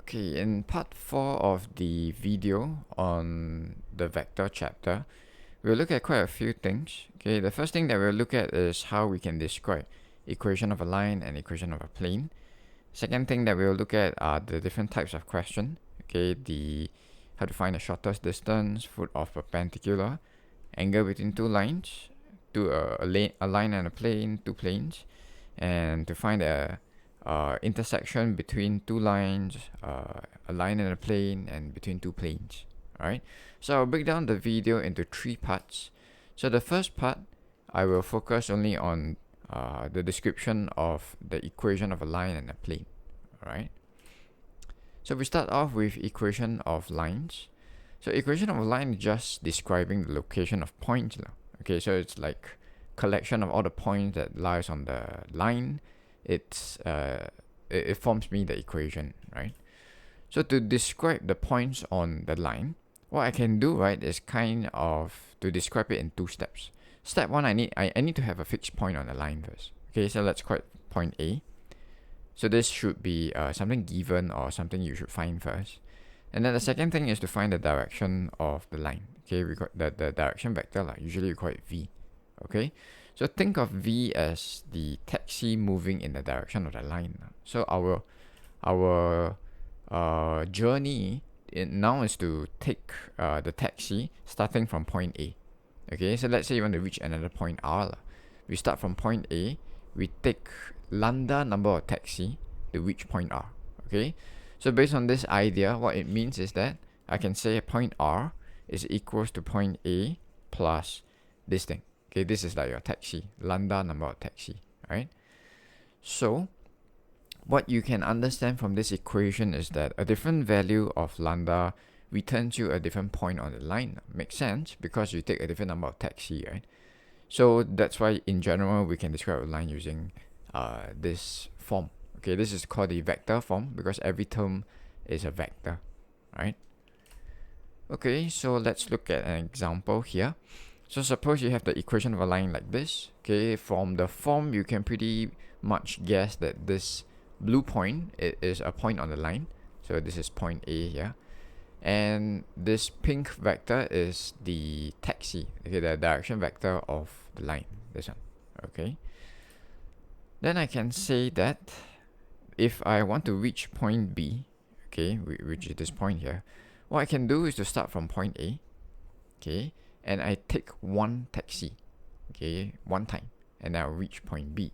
Okay, in part 4 of the video on the vector chapter, we'll look at quite a few things. Okay, the first thing that we'll look at is how we can describe equation of a line and equation of a plane. Second thing that we'll look at are the different types of question. Okay, the how to find the shortest distance, foot of perpendicular, angle between two lines, a line and a plane, two planes, and to find a intersection between two lines, a line and a plane, and between two planes. Alright, so I'll break down the video into three parts. So the first part, I will focus only on the description of the equation of a line and a plane. Alright, so we start off with equation of lines. So equation of a line is just describing the location of points. Okay, so it's like collection of all the points that lies on the line. It forms me the equation, right? So to describe the points on the line, what I can do, right, is kind of to describe it in two steps. Step one, I need to have a fixed point on the line first. Okay, so let's call it point A. So this should be something given or something you should find first. And then the second thing is to find the direction of the line. Okay, we got the direction vector, usually we call it V. Okay, so think of V as the taxi moving in the direction of the line. So our journey now is to take the taxi starting from point A. Okay, so let's say you want to reach another point R. We start from point A, we take lambda number of taxi to reach point R. Okay, so based on this idea, what it means is that I can say point R is equals to point A plus this thing. Okay, this is like your taxi, lambda number of taxi, right? So what you can understand from this equation is that a different value of lambda returns you a different point on the line. Makes sense because you take a different number of taxi, right? So that's why in general we can describe a line using this form. Okay, this is called the vector form because every term is a vector, right? Okay, so let's look at an example here. So suppose you have the equation of a line like this. Okay, from the form you can pretty much guess that this blue point is a point on the line. So this is point A here. And this pink vector is the taxi, okay, the direction vector of the line, this one. Okay, then I can say that if I want to reach point B, okay, which is this point here, what I can do is to start from point A, okay, and I take one taxi, okay, one time, and I'll reach point B.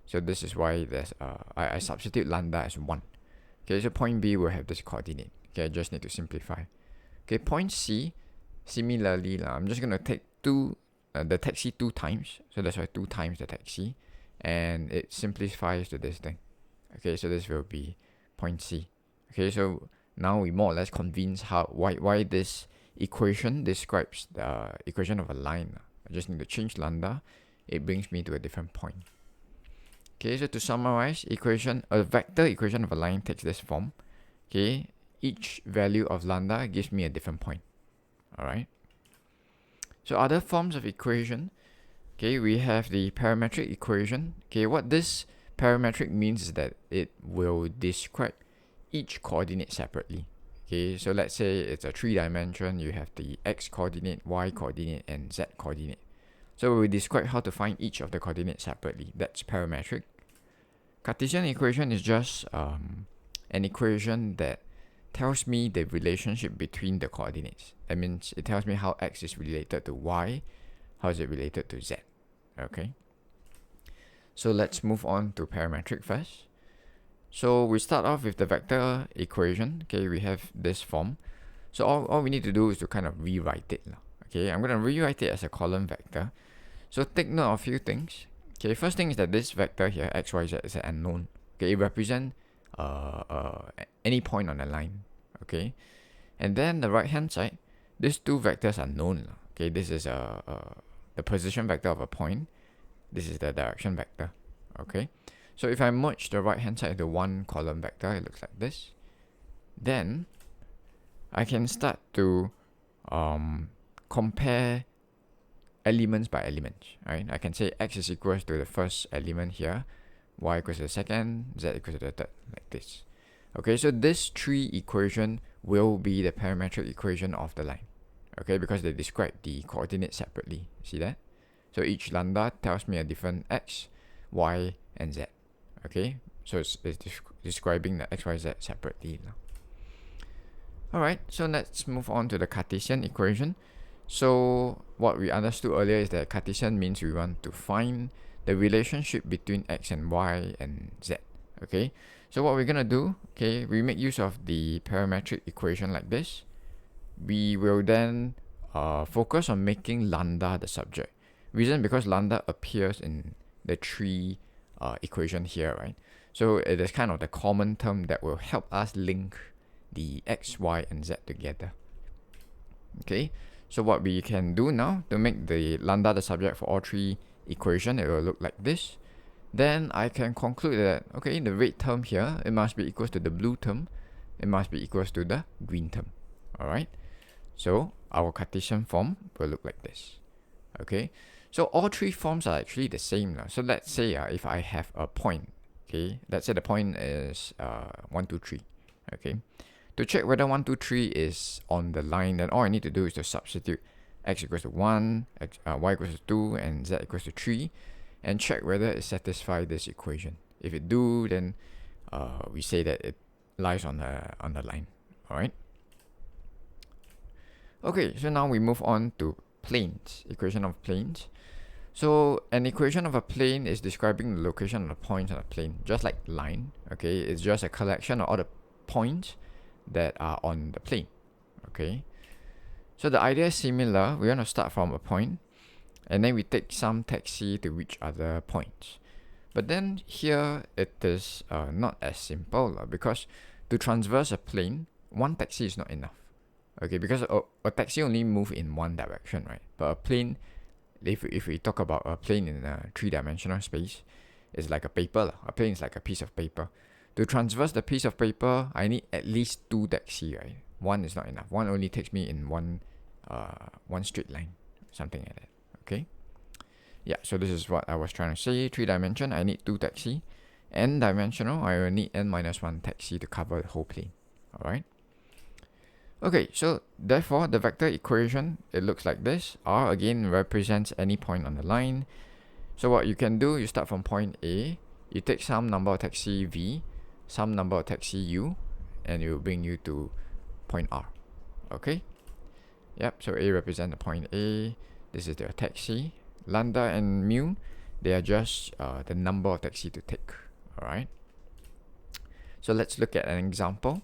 So this is why there's I substitute lambda as 1. Okay, so point B will have this coordinate. Okay, I just need to simplify. Okay, point C, similarly, I'm just going to take the taxi 2 times. So that's why 2 times the taxi. And it simplifies to this thing. Okay, so this will be point C. Okay, so now we more or less convince why this equation describes the equation of a line. I just need to change lambda. It brings me to a different point. Okay, so to summarize, a vector equation of a line takes this form. Okay, each value of lambda gives me a different point. Alright. So other forms of equation. Okay, we have the parametric equation. Okay, what this parametric means is that it will describe each coordinate separately. Okay, so let's say it's a 3-dimension, you have the x coordinate, y coordinate, and z coordinate. So we describe how to find each of the coordinates separately. That's parametric. Cartesian equation is just an equation that tells me the relationship between the coordinates. That means it tells me how x is related to y, how is it related to z. Okay. So let's move on to parametric first. So we start off with the vector equation. Okay, we have this form. So all we need to do is to kind of rewrite it. Okay, I'm going to rewrite it as a column vector. So take note of a few things. Okay, first thing is that this vector here, x, y, z, is an unknown. Okay, it represents any point on the line. Okay, and then the right hand side, these two vectors are known. Okay, this is the position vector of a point. This is the direction vector. Okay, so if I merge the right hand side into one column vector, it looks like this. Then I can start to compare elements by elements, right? I can say x is equals to the first element here, y equals to the second, z equals to the third, like this. Okay, so this three equation will be the parametric equation of the line. Okay, because they describe the coordinates separately. See that? So each lambda tells me a different x, y, and z. Okay, so it's describing the x, y, z separately. Alright, so let's move on to the Cartesian equation. So what we understood earlier is that Cartesian means we want to find the relationship between x and y and z. Okay, so what we're gonna do, okay, we make use of the parametric equation like this. We will then focus on making lambda the subject. Reason because lambda appears in the tree equation here, right? So it is kind of the common term that will help us link the x, y, and z together. Okay, so what we can do now to make the lambda the subject for all three equations, it will look like this. Then I can conclude that, okay, the red term here, it must be equals to the blue term. It must be equals to the green term. Alright, so our Cartesian form will look like this. Okay, so all three forms are actually the same now. So let's say if I have a point, okay, let's say the point is 1, 2, 3. Okay, to check whether 1, 2, 3 is on the line, then all I need to do is to substitute x equals to 1, y equals to 2, and z equals to 3, and check whether it satisfies this equation. If it do, then we say that it lies on the line. Alright. Okay, so now we move on to planes, equation of planes. So an equation of a plane is describing the location of the points on a plane, just like line. Okay, it's just a collection of all the points that are on the plane. Okay, so the idea is similar. We want to start from a point, and then we take some taxi to reach other points. But then here it is not as simple because to traverse a plane, one taxi is not enough. Okay, because a taxi only move in one direction, right? But a plane, if we talk about a plane in a three-dimensional space, it's like a paper. A plane is like a piece of paper. To traverse the piece of paper, I need at least two taxi, right? One is not enough. One only takes me in one straight line, something like that. Okay. Yeah, so this is what I was trying to say. 3-dimension, I need two taxi. N-dimensional, I will need n-1 taxi to cover the whole plane. Alright. Okay, so therefore the vector equation, it looks like this. R again represents any point on the line. So what you can do, you start from point A, you take some number of taxi V, some number of taxi U, and it will bring you to point R. Okay? Yep, so A represents the point A. This is their taxi. Lambda and mu, they are just the number of taxi to take. Alright? So let's look at an example.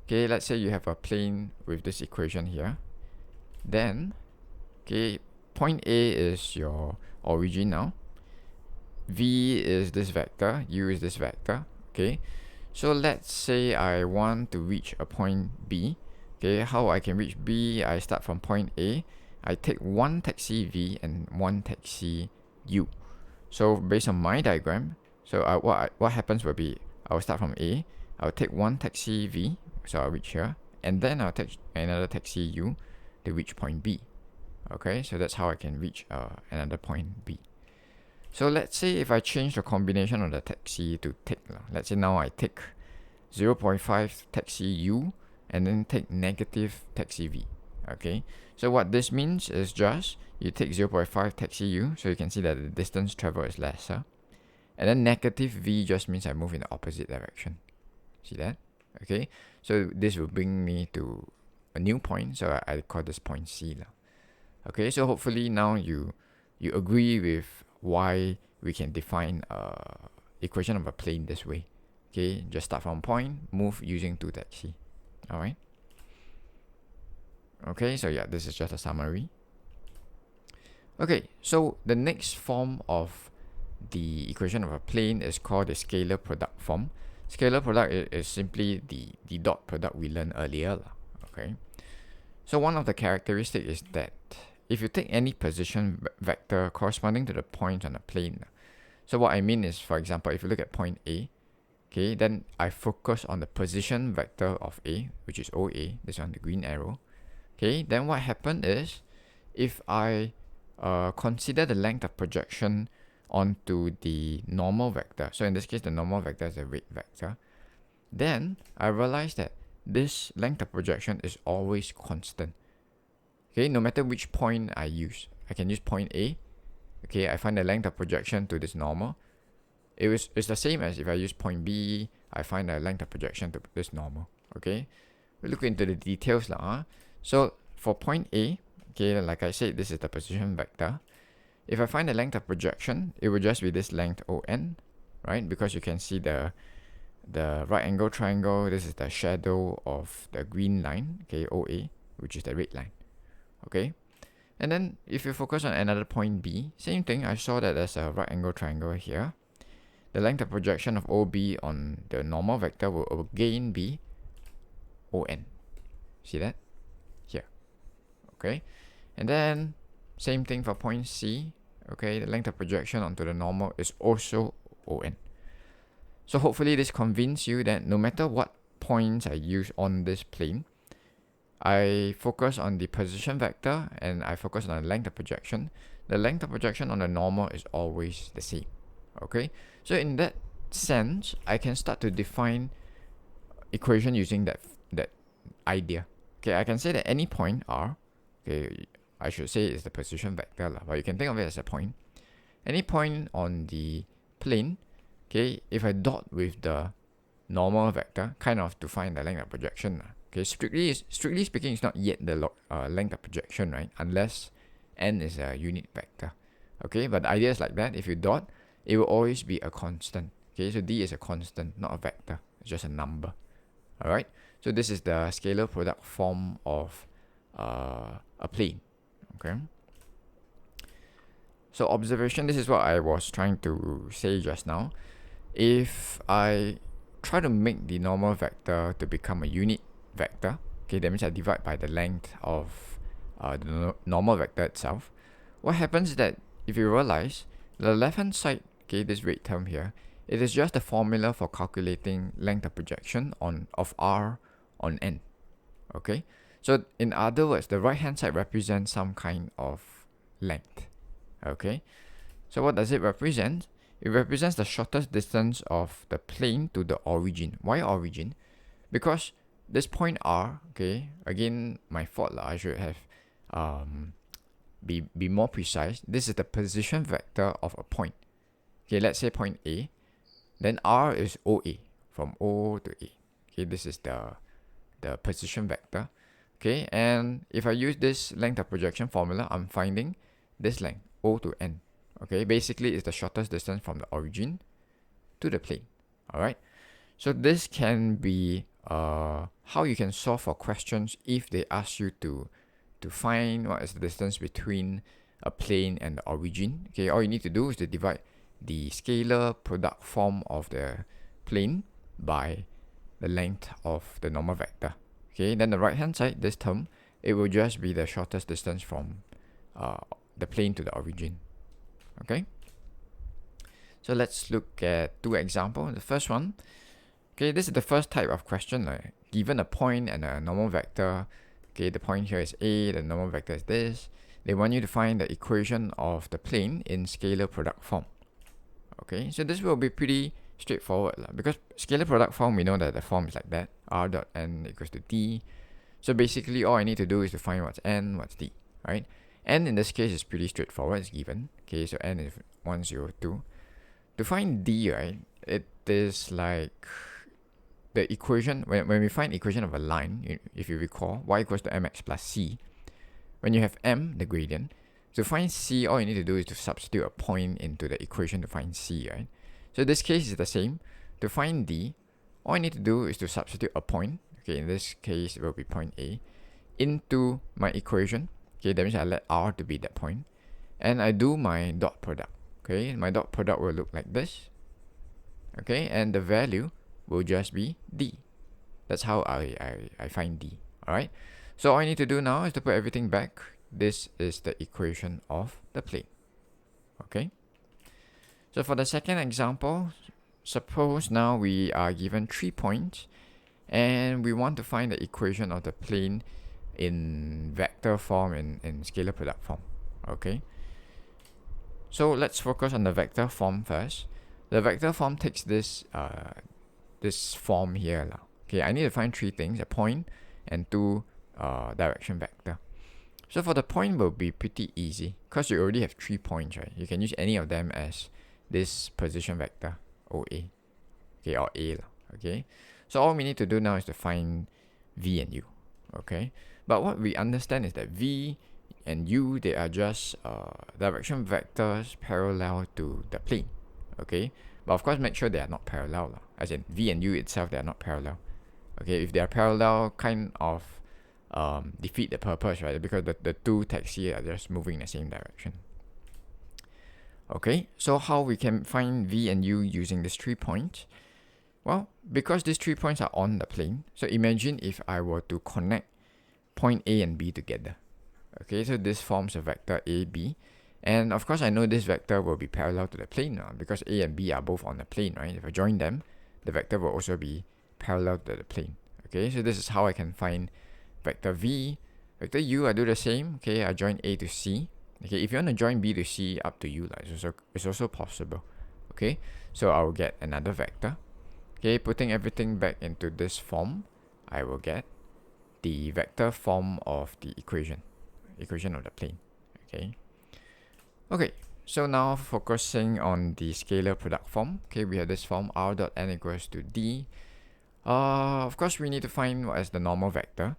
Okay, let's say you have a plane with this equation here. Then, okay, point A is your origin now. V is this vector, U is this vector. Okay, so let's say I want to reach a point B. Okay, how I can reach B? I start from point A. I take one taxi V and one taxi U. So based on my diagram, so what happens will be I'll start from A. I'll take one taxi V, so I'll reach here, and then I'll take another taxi U to reach point B. Okay, so that's how I can reach another point B. So let's say if I change the combination of the taxi to take, let's say now I take 0.5 taxi U and then take negative taxi V. Okay, so what this means is just you take 0.5 taxi U, so you can see that the distance traveled is lesser, and then negative V just means I move in the opposite direction. See that? Okay, so this will bring me to a new point, so I call this point C. Okay, so hopefully now you agree with why we can define equation of a plane this way. Okay, just start from point, move using two taxi. Alright. Okay, so yeah, this is just a summary. Okay, so the next form of the equation of a plane is called the scalar product form. Scalar product is simply the dot product we learned earlier. Okay, so one of the characteristics is that if you take any position vector corresponding to the point on a plane, so what I mean is, for example, if you look at point A, okay, then I focus on the position vector of A, which is OA, this one, the green arrow. Okay, then what happened is, if I consider the length of projection onto the normal vector, so in this case the normal vector is a red vector, then I realized that this length of projection is always constant. Okay, no matter which point I use. I can use point A. Okay, I find the length of projection to this normal. It's the same as if I use point B, I find the length of projection to this normal. Okay, we look into the details lah. So for point A, okay, like I said, this is the position vector. If I find the length of projection, it will just be this length ON, right? Because you can see the right angle triangle, this is the shadow of the green line, okay, OA, which is the red line. Okay, and then if you focus on another point B, same thing, I saw that there's a right angle triangle here. The length of projection of OB on the normal vector will again be ON. See that? Here. Okay, and then same thing for point C. Okay, the length of projection onto the normal is also ON. So hopefully this convinces you that no matter what points I use on this plane, I focus on the position vector and I focus on the length of projection. The length of projection on the normal is always the same. Okay, so in that sense, I can start to define equation using that idea. Okay, I can say that any point R, okay, I should say it's the position vector lah, but you can think of it as a point. Any point on the plane, okay, if I dot with the normal vector, kind of to find the length of projection. Okay, strictly speaking, it's not yet the length of projection, right? Unless n is a unit vector. Okay, but the idea is like that. If you dot, it will always be a constant. Okay, so d is a constant, not a vector. It's just a number. Alright, so this is the scalar product form of a plane. Okay, so observation, this is what I was trying to say just now. If I try to make the normal vector to become a unit vector, okay, that means I divide by the length of the normal vector itself. What happens is that if you realize the left hand side, okay, this red term here, it is just the formula for calculating length of projection of R on N. Okay, so in other words, the right hand side represents some kind of length. Okay, so what does it represent? It represents the shortest distance of the plane to the origin. Why origin? Because this point R, okay, again, my fault lah, I should have be more precise. This is the position vector of a point. Okay, let's say point A. Then R is OA, from O to A. Okay, this is the position vector. Okay, and if I use this length of projection formula, I'm finding this length, O to N. Okay, basically it's the shortest distance from the origin to the plane. Alright, so this can be how you can solve for questions if they ask you to find what is the distance between a plane and the origin. Okay, all you need to do is to divide the scalar product form of the plane by the length of the normal vector. Okay, then the right hand side, this term, it will just be the shortest distance from the plane to the origin. Okay, so let's look at two examples. The first one, okay, this is the first type of question. Given a point and a normal vector, okay, the point here is A, the normal vector is this. They want you to find the equation of the plane in scalar product form. Okay, so this will be pretty straightforward because scalar product form, we know that the form is like that, R dot N equals to D. So basically all I need to do is to find what's N, what's D, right? N in this case is pretty straightforward, it's given. Okay, so N is 1, 0, 2. To find D, right, it is like the equation, when we find equation of a line, if you recall, y equals to mx plus c. When you have m, the gradient, to find c, all you need to do is to substitute a point into the equation to find c, right? So this case is the same. To find d, all I need to do is to substitute a point, okay, in this case it will be point A, into my equation. Okay, that means I let R to be that point, and I do my dot product. Okay, my dot product will look like this. Okay, and the value will just be D. That's how I find D. Alright, so all I need to do now is to put everything back. This is the equation of the plane. Okay, so for the second example, suppose now we are given 3 points and we want to find the equation of the plane in vector form and in scalar product form. Okay, so let's focus on the vector form first. The vector form takes this this form here lah. Okay, I need to find three things: a point and two direction vector. So for the point will be pretty easy because you already have 3 points, right? You can use any of them as this position vector OA, okay, or A lah. Okay, so all we need to do now is to find V and U. Okay, but what we understand is that V and U, they are just direction vectors parallel to the plane. Okay, but of course make sure they are not parallel lah. As in V and U itself, they are not parallel. Okay, if they are parallel, kind of defeat the purpose, right? Because the two taxis are just moving in the same direction. Okay, so how we can find V and U using these 3 points? Well, because these 3 points are on the plane, so imagine if I were to connect point A and B together. Okay, so this forms a vector AB, and of course I know this vector will be parallel to the plane because A and B are both on the plane, right? If I join them, the vector will also be parallel to the plane. Okay, so this is how I can find vector V. Vector U, I do the same. Okay, I join A to C. Okay, if you want to join B to C, up to you. It's also possible. Okay, so I will get another vector. Okay, putting everything back into this form, I will get the vector form of the equation of the plane. Okay, so now focusing on the scalar product form. Okay, we have this form R dot n equals to D. Of course we need to find what is the normal vector.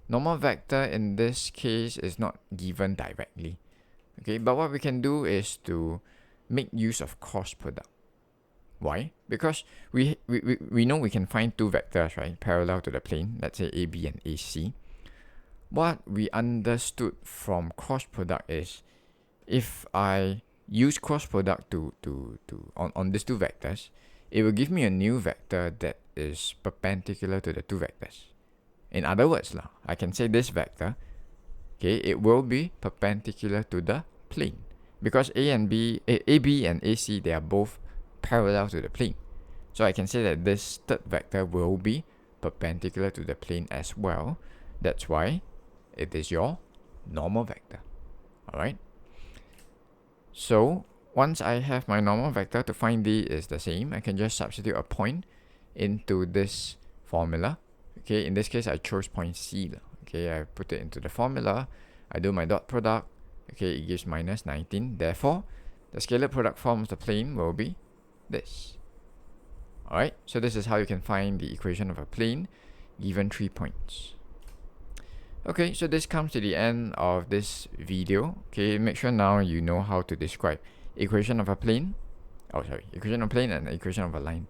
Normal vector in this case is not given directly. Okay, but what we can do is to make use of cross product. Why? Because we know we can find two vectors, right, parallel to the plane, let's say AB and AC. What we understood from cross product is if I use cross product on these two vectors, it will give me a new vector that is perpendicular to the two vectors. In other words, I can say this vector, okay, it will be perpendicular to the plane because AB and AC, they are both parallel to the plane. So I can say that this third vector will be perpendicular to the plane as well. That's why it is your normal vector. Alright. So once I have my normal vector, to find D is the same. I can just substitute a point into this formula. Okay, in this case I chose point C. Okay, I put it into the formula. I do my dot product. Okay, it gives minus 19. Therefore, the scalar product form of the plane will be this. Alright, so this is how you can find the equation of a plane given 3 points. Okay, so this comes to the end of this video. Okay, make sure now you know how to describe equation of a plane. Equation of a plane and equation of a line.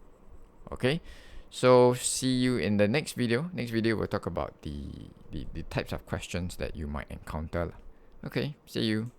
Okay, so see you in the next video. Next video we'll talk about the types of questions that you might encounter. Okay, see you.